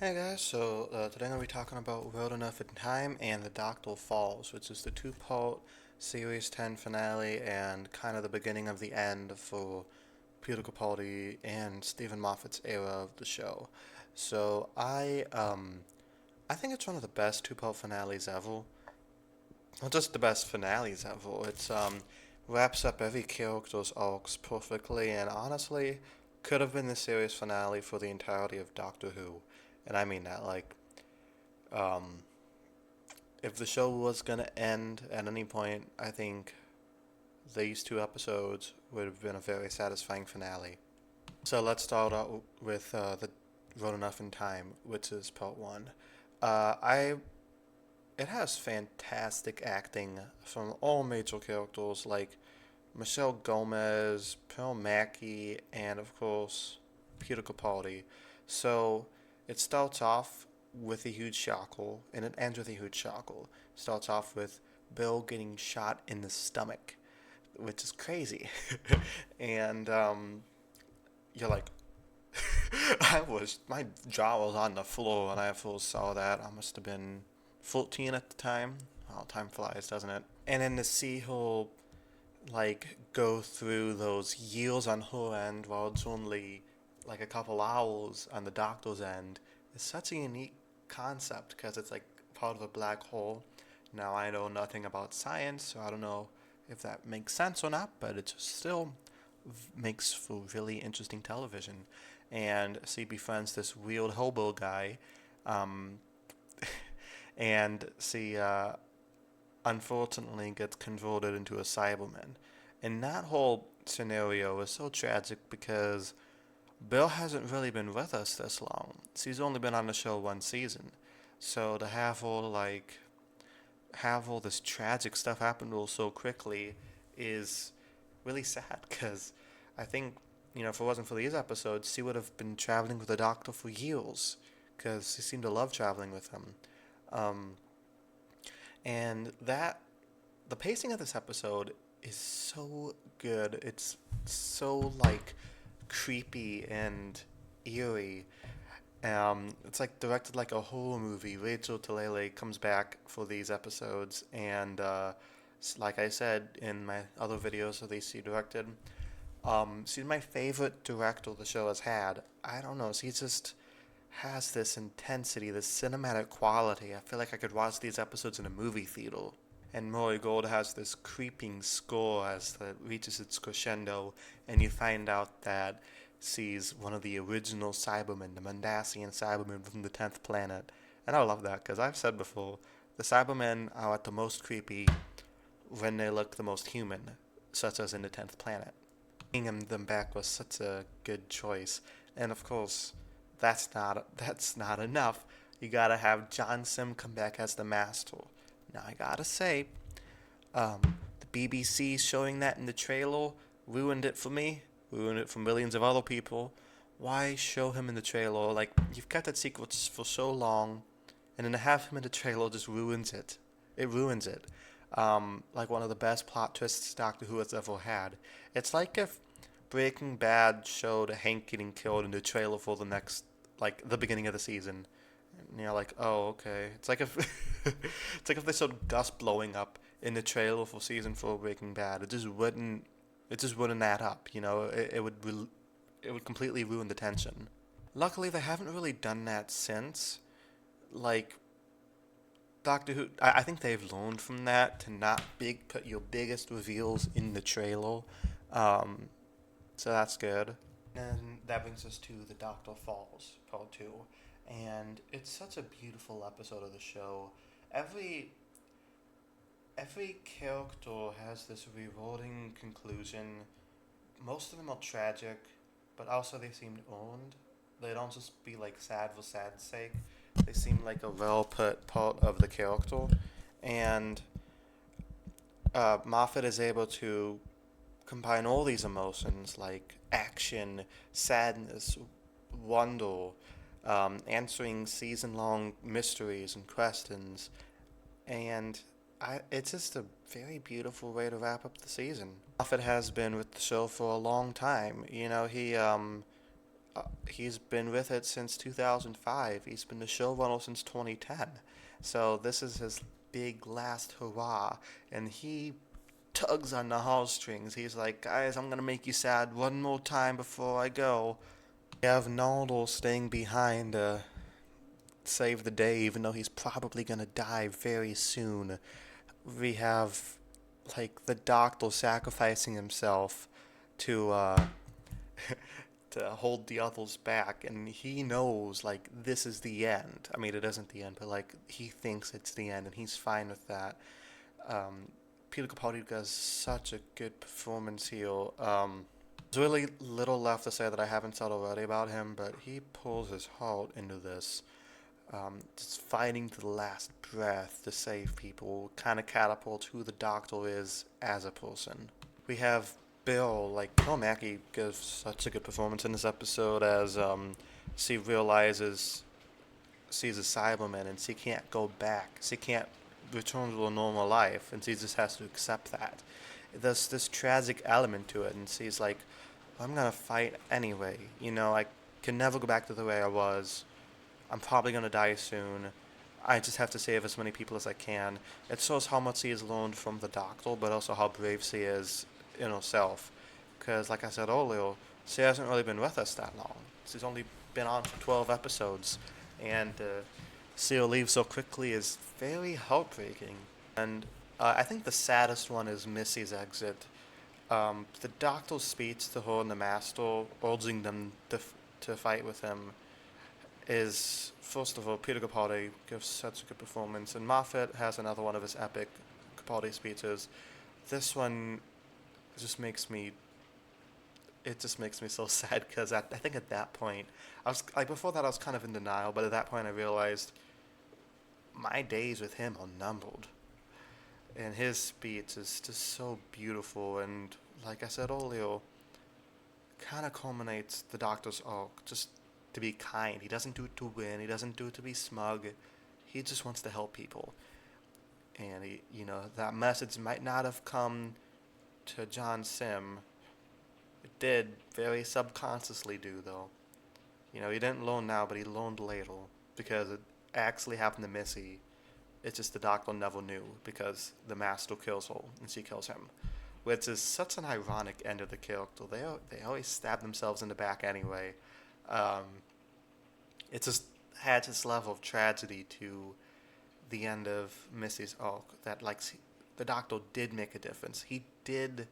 Hey guys, today I'm going to be talking about World Enough in Time and The Doctor Falls, which is the two-part Series 10 finale and kind of the beginning of the end for Peter Capaldi and Stephen Moffat's era of the show. I think it's one of the best two-part finales ever. Not just the best finales ever. It's wraps up every character's arcs perfectly, and honestly, could have been the series finale for the entirety of Doctor Who. And I mean that, um, if the show was gonna end at any point, I think these two episodes would have been a very satisfying finale. So let's start out with the Road Enough in Time, which is part one. I It has fantastic acting from all major characters like Michelle Gomez, Pearl Mackie, and of course Peter Capaldi. So it starts off with a huge shocker, and it ends with a huge shocker. Starts off with Bill getting shot in the stomach, which is crazy, and you're like, my jaw was on the floor when I first saw that. I must have been 14 at the time. Oh, time flies, doesn't it? And then to see her go through those years on her end while it's only like a couple hours on the doctor's end is such a unique concept because it's like part of a black hole. Now I know nothing about science, so I don't know if that makes sense or not, but it just still makes for really interesting television. And she befriends this weird hobo guy, um, and she unfortunately gets converted into a Cyberman. And that whole scenario is so tragic because Bill hasn't really been with us this long. She's only been on the show one season. So to have all this tragic stuff happen to her so quickly is really sad because I think, if it wasn't for these episodes, she would have been traveling with the doctor for years because she seemed to love traveling with him. Um, and the pacing of this episode is so good. It's so creepy and eerie. It's like directed like a horror movie. Rachel Talalay comes back for these episodes, and like I said in my other videos that she directed, she's my favorite director the show has had. I don't know. She just has this intensity, this cinematic quality. I feel like I could watch these episodes in a movie theater. And Murray Gold has this creeping score as it reaches its crescendo, and you find out that she's one of the original Cybermen, the Mondasian Cybermen from the 10th planet. And I love that because I've said before, the Cybermen are at the most creepy when they look the most human, such as in the 10th planet. Bringing them back was such a good choice. And of course, that's not enough. You gotta have John Sim come back as the Master. Now I gotta say, the BBC showing that in the trailer ruined it for me, ruined it for millions of other people. Why show him in the trailer? Like, you've kept that secret for so long, and then to have him in the trailer just ruins it. It ruins it. Like one of the best plot twists Doctor Who has ever had. It's like if Breaking Bad showed Hank getting killed in the trailer for the beginning of the season. And you're like, oh, okay. It's like if it's like if they showed Gus blowing up in the trailer for season 4 of Breaking Bad. It just wouldn't add up. It would completely ruin the tension. Luckily, they haven't really done that since. Like Doctor Who, I think they've learned from that to not put your biggest reveals in the trailer. Um, so that's good. And that brings us to The Doctor Falls, Part 2. And it's such a beautiful episode of the show. Every every character has this rewarding conclusion. Most of them are tragic, but also they seem earned. They don't just be like sad for sad's sake. They seem like a well put part of the character. And Moffat is able to combine all these emotions like action, sadness, wonder, answering season long mysteries and questions, and it's just a very beautiful way to wrap up the season. Moffat has been with the show for a long time. He's been with it since 2005. He's been the showrunner since 2010. So this is his big last hurrah, and he tugs on the heartstrings. He's like, guys, I'm gonna make you sad one more time before I go. We have Nardole staying behind to save the day, even though he's probably gonna die very soon. We have like the doctor sacrificing himself to to hold the others back, and he knows like this is the end. I mean, it isn't the end, but like he thinks it's the end, and he's fine with that. Um, Peter Capaldi does such a good performance here. There's really little left to say that I haven't said already about him, but he pulls his heart into this. Just fighting to the last breath to save people kind of catapults who the Doctor is as a person. We have Bill, like, Bill Mackey gives such a good performance in this episode as she realizes she's a Cyberman and she can't go back. She can't return to a normal life, and she just has to accept that. There's this tragic element to it, and she's like, I'm gonna fight anyway. You know, I can never go back to the way I was. I'm probably gonna die soon. I just have to save as many people as I can. It shows how much she has learned from the Doctor, but also how brave she is in herself. Because, like I said earlier, she hasn't really been with us that long. She's only been on for 12 episodes, and see her leave so quickly is very heartbreaking. And I think the saddest one is Missy's exit. The Doctor's speech to her and the Master, urging them to fight with him, is, first of all, Peter Capaldi gives such a good performance, and Moffat has another one of his epic Capaldi speeches. This one just makes me, it just makes me so sad because I think at that point, I was like, before that I was kind of in denial, but at that point I realized my days with him are numbered. And his speech is just so beautiful, and like I said earlier, kind of culminates the Doctor's arc. Just to be kind. He doesn't do it to win. He doesn't do it to be smug. He just wants to help people. And that message might not have come to John Sim. It did very subconsciously do though. He didn't learn now, but he learned later because it actually happened to Missy. It's just the Doctor never knew because the Master kills her and she kills him, which is such an ironic end of the character. They always stab themselves in the back anyway. Um, it just had this level of tragedy to the end of Missy's arc that like the Doctor did make a difference. He did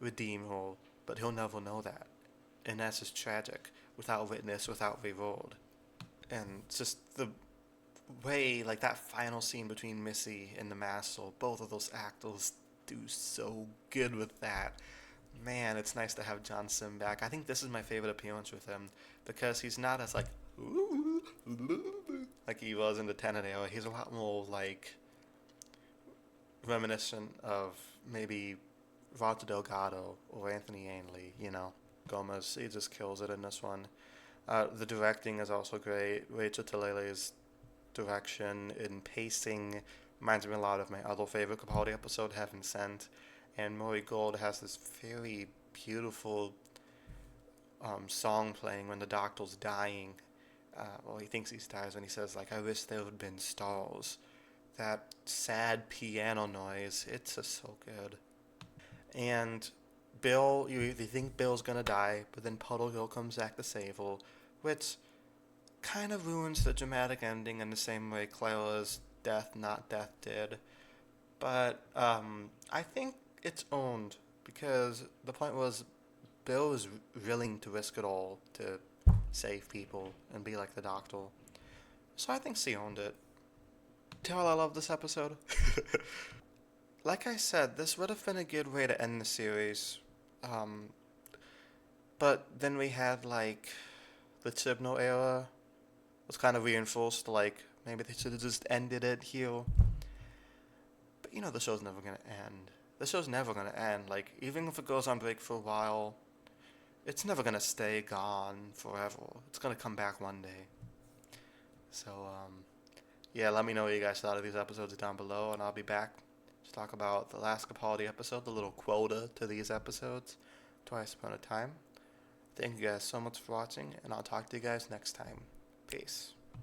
redeem her, but he'll never know that, and that's just tragic. Without witness, without reward, and just the way like that final scene between Missy and the Master, both of those actors do so good with that. Man, it's nice to have John Sim back. I think this is my favorite appearance with him because he's not as like he was in the Tennant era. He's a lot more like reminiscent of maybe Roger Delgado or Anthony Ainley. Gomez. He just kills it in this one. The directing is also great. Rachel Talalay's direction and pacing reminds me a lot of my other favorite Capaldi episode, Heaven Sent. And Murray Gold has this very beautiful song playing when the Doctor's dying. He thinks he dies when he says, like, I wish there had been stars. That sad piano noise, it's just so good. And Bill, you think Bill's gonna die, but then Puddle comes back to save her, which kind of ruins the dramatic ending in the same way Clara's death, not death, did. But I think it's owned because the point was Bill was willing to risk it all to save people and be like the Doctor. So I think she owned it. Tell I love this episode. Like I said, this would have been a good way to end the series. But then we had like the Chibnall era was kind of reinforced. Like maybe they should have just ended it here. But the show's never gonna end. The show's never gonna end. Like even if it goes on break for a while, it's never gonna stay gone forever. It's gonna come back one day. So yeah, let me know what you guys thought of these episodes down below, and I'll be back to talk about the last Capaldi episode, the little quota to these episodes, Twice Upon a Time. Thank you guys so much for watching, and I'll talk to you guys next time. Peace.